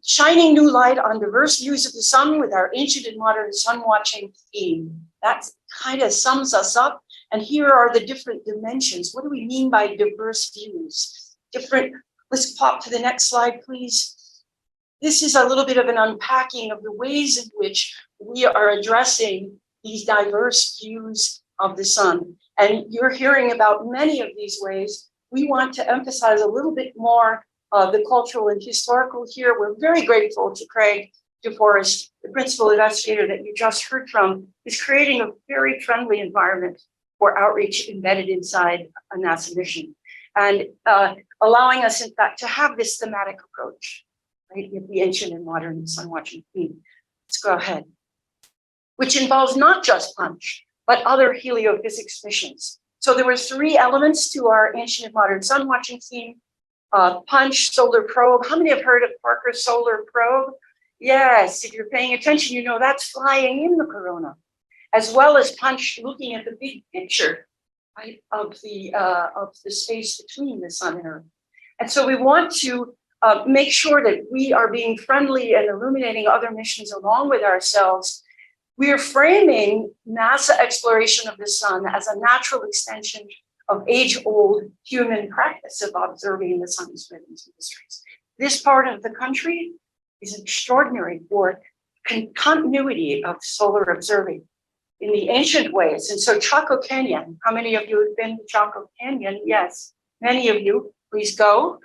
shining new light on diverse views of the sun with our ancient and modern sun watching theme. That kind of sums us up. And here are the different dimensions. What do we mean by diverse views? Let's pop to the next slide, please. This is a little bit of an unpacking of the ways in which we are addressing these diverse views of the sun. And you're hearing about many of these ways. We want to emphasize a little bit more the cultural and historical here. We're very grateful to Craig DeForest, the principal investigator that you just heard from, is creating a very friendly environment for outreach embedded inside a NASA mission, and allowing us, in fact, to have this thematic approach, right, with the ancient and modern sun watching theme. Let's go ahead. Which involves not just PUNCH, but other heliophysics missions. So there were 3 elements to our ancient and modern sun watching theme. PUNCH, solar probe. How many have heard of Parker's solar probe? Yes, if you're paying attention, you know that's flying in the corona, as well as PUNCH looking at the big picture, right, of the space between the sun and Earth. And so we want to make sure that we are being friendly and illuminating other missions along with ourselves. We are framing NASA exploration of the sun as a natural extension of age-old human practice of observing the sun's rhythms and histories. This part of the country is extraordinary for continuity of solar observing in the ancient ways. And so Chaco Canyon, how many of you have been to Chaco Canyon? Yes, many of you, please go.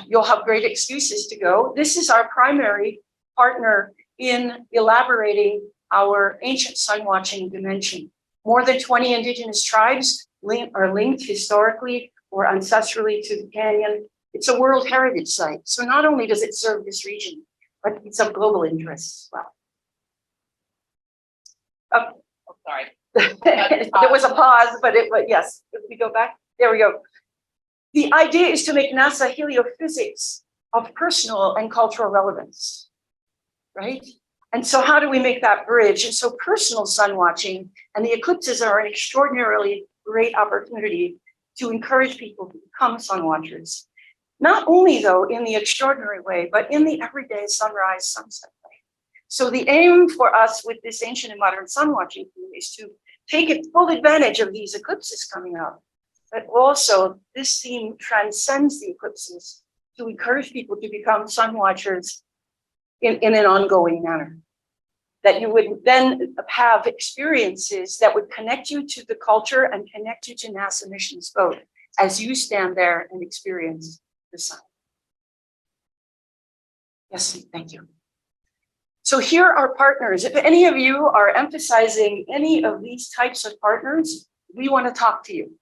You'll have great excuses to go. This is our primary partner in elaborating our ancient sun watching dimension. More than 20 indigenous tribes are linked historically or ancestrally to the canyon. It's a World Heritage Site. So not only does it serve this region, but it's of global interest as well. Oh, sorry. There was a pause, but yes, if we go back, there we go. The idea is to make NASA heliophysics of personal and cultural relevance, right? And so how do we make that bridge? And so personal sun watching and the eclipses are an extraordinarily great opportunity to encourage people to become sun watchers. Not only though in the extraordinary way, but in the everyday sunrise, sunset way. So the aim for us with this ancient and modern sun watching is to take full advantage of these eclipses coming up. But also this theme transcends the eclipses to encourage people to become sun watchers in an ongoing manner. That you would then have experiences that would connect you to the culture and connect you to NASA missions both as you stand there and experience the sun. Yes, thank you. So here are partners. If any of you are emphasizing any of these types of partners, we want to talk to you.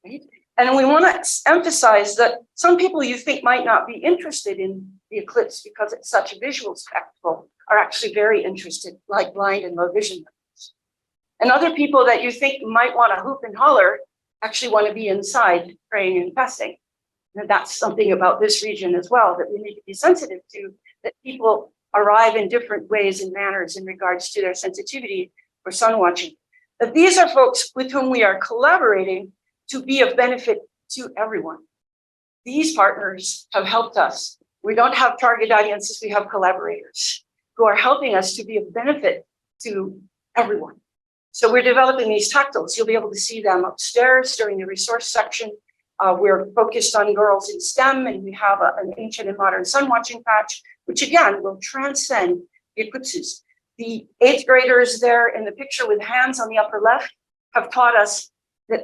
Right? And we want to emphasize that some people you think might not be interested in the eclipse because it's such a visual spectacle are actually very interested, like blind and low vision members. And other people that you think might want to hoop and holler actually want to be inside praying and fasting. And that's something about this region as well that we need to be sensitive to, that people arrive in different ways and manners in regards to their sensitivity for sun watching. But these are folks with whom we are collaborating to be of benefit to everyone. These partners have helped us. We don't have target audiences, we have collaborators who are helping us to be of benefit to everyone. So we're developing these tactiles. You'll be able to see them upstairs during the resource section. We're focused on girls in STEM, and we have an ancient and modern sun watching patch, which again will transcend the eclipses. The 8th graders there in the picture with hands on the upper left have taught us that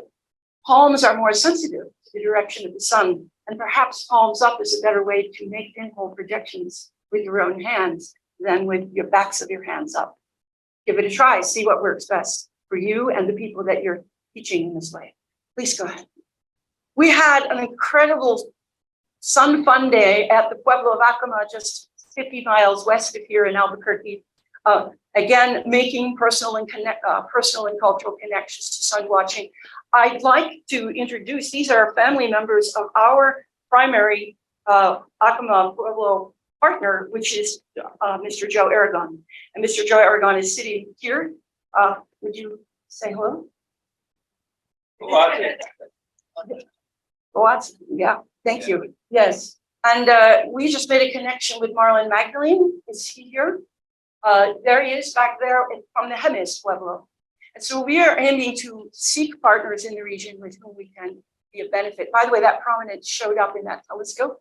palms are more sensitive to the direction of the sun, and perhaps palms up is a better way to make pinhole projections with your own hands than with your backs of your hands up. Give it a try, see what works best for you and the people that you're teaching in this way. Please go ahead. We had an incredible sun fun day at the Pueblo of Acoma, just 50 miles west of here in Albuquerque. Again, making personal and cultural connections to sun watching. I'd like to introduce, these are family members of our primary Acoma Pueblo partner, which is Mr. Joe Aragon. And Mr. Joe Aragon is sitting here. Would you say hello? Watson, yeah, thank you. Yes, And we just made a connection with Marlon Magdalene. Is he here? There he is back there from the Hemis Pueblo. And so we are aiming to seek partners in the region with whom we can be of benefit. By the way, that prominence showed up in that telescope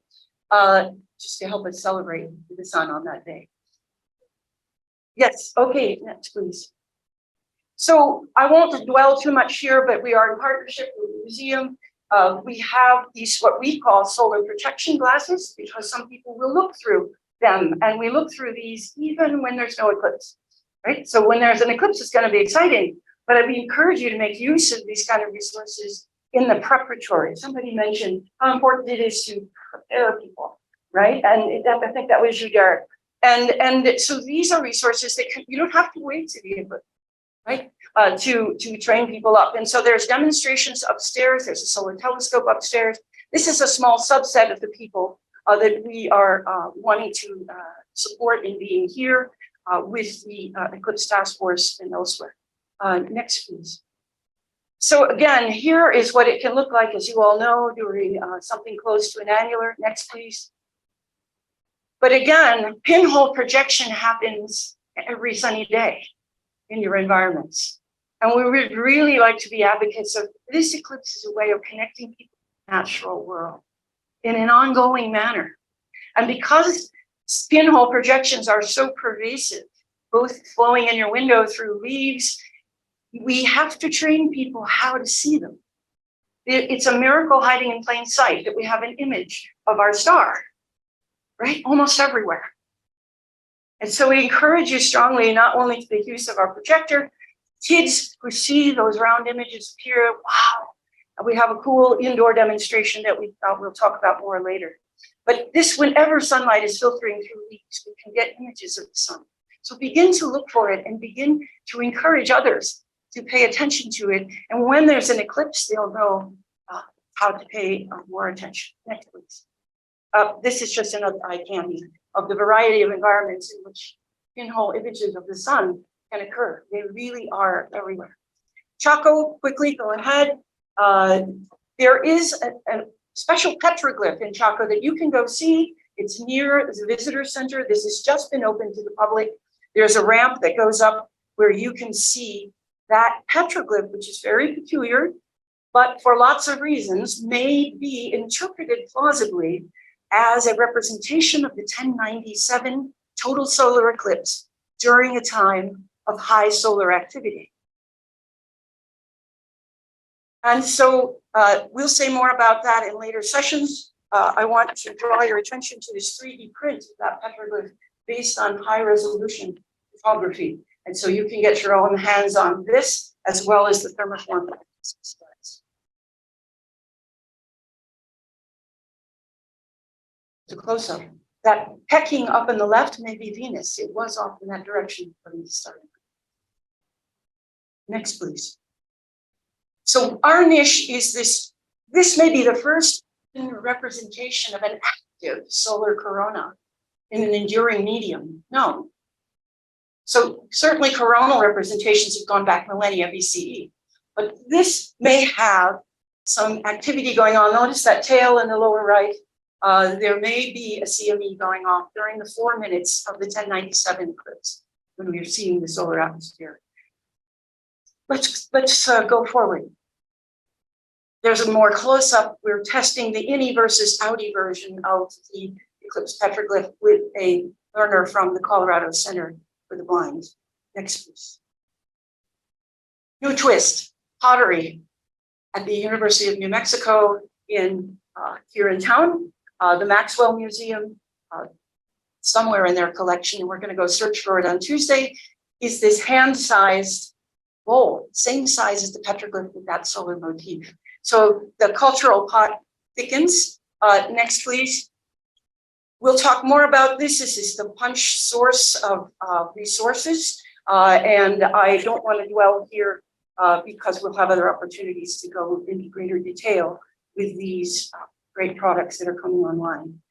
just to help us celebrate the sun on that day. Yes, okay, next please. So I won't dwell too much here, but we are in partnership with the museum. We have these, what we call solar protection glasses, because some people will look through them, and we look through these even when there's no eclipse, right? So when there's an eclipse, it's going to be exciting, but we encourage you to make use of these kind of resources in the preparatory. Somebody mentioned how important it is to prepare people, right? And I think that was you, Derek. And so these are resources that you don't have to wait to the eclipse, right? To train people up. And so there's demonstrations upstairs. There's a solar telescope upstairs. This is a small subset of the people that we are wanting to support in being here with the Eclipse Task Force and elsewhere. Next, please. So again, here is what it can look like, as you all know, during something close to an annular. Next, please. But again, pinhole projection happens every sunny day in your environments. And we would really like to be advocates of this eclipse is a way of connecting people to the natural world in an ongoing manner. And because pinhole projections are so pervasive, both flowing in your window through leaves, we have to train people how to see them. It's a miracle hiding in plain sight that we have an image of our star, right? Almost everywhere. And so we encourage you strongly, not only to make use of our projector, kids who see those round images appear, wow. And we have a cool indoor demonstration that we'll talk about more later. But this, whenever sunlight is filtering through leaves, we can get images of the sun. So begin to look for it and begin to encourage others to pay attention to it. And when there's an eclipse, they'll know how to pay more attention. Next, please. This is just another eye candy of the variety of environments in which pinhole images of the sun can occur. They really are everywhere. Chaco, quickly go ahead. There is a special petroglyph in Chaco that you can go see. It's near the visitor center. This has just been open to the public. There's a ramp that goes up where you can see that petroglyph, which is very peculiar, but for lots of reasons may be interpreted plausibly as a representation of the 1097 total solar eclipse during a time of high solar activity. And so we'll say more about that in later sessions. I want to draw your attention to this 3D print of that petroglyph based on high resolution photography. And so you can get your own hands on this as well as the thermoform slides. To close up, that pecking up in the left may be Venus. It was off in that direction from the start. Next, please. So our niche is this. This may be the first representation of an active solar corona in an enduring medium. No. So certainly coronal representations have gone back millennia BCE, but this may have some activity going on. Notice that tail in the lower right. There may be a CME going off during the 4 minutes of the 1097 eclipse when we're seeing the solar atmosphere. Let's go forward. There's a more close-up. We're testing the innie versus outie version of the eclipse petroglyph with a learner from the Colorado Center for the Blind. Next, please. New twist, pottery at the University of New Mexico here in town. The Maxwell Museum, somewhere in their collection, and we're going to go search for it on Tuesday, is this hand-sized bowl, same size as the petroglyph with that solar motif. So the cultural pot thickens. Next, please. We'll talk more about this. This is the punch source of resources, and I don't want to dwell here because we'll have other opportunities to go into greater detail with these great products that are coming online.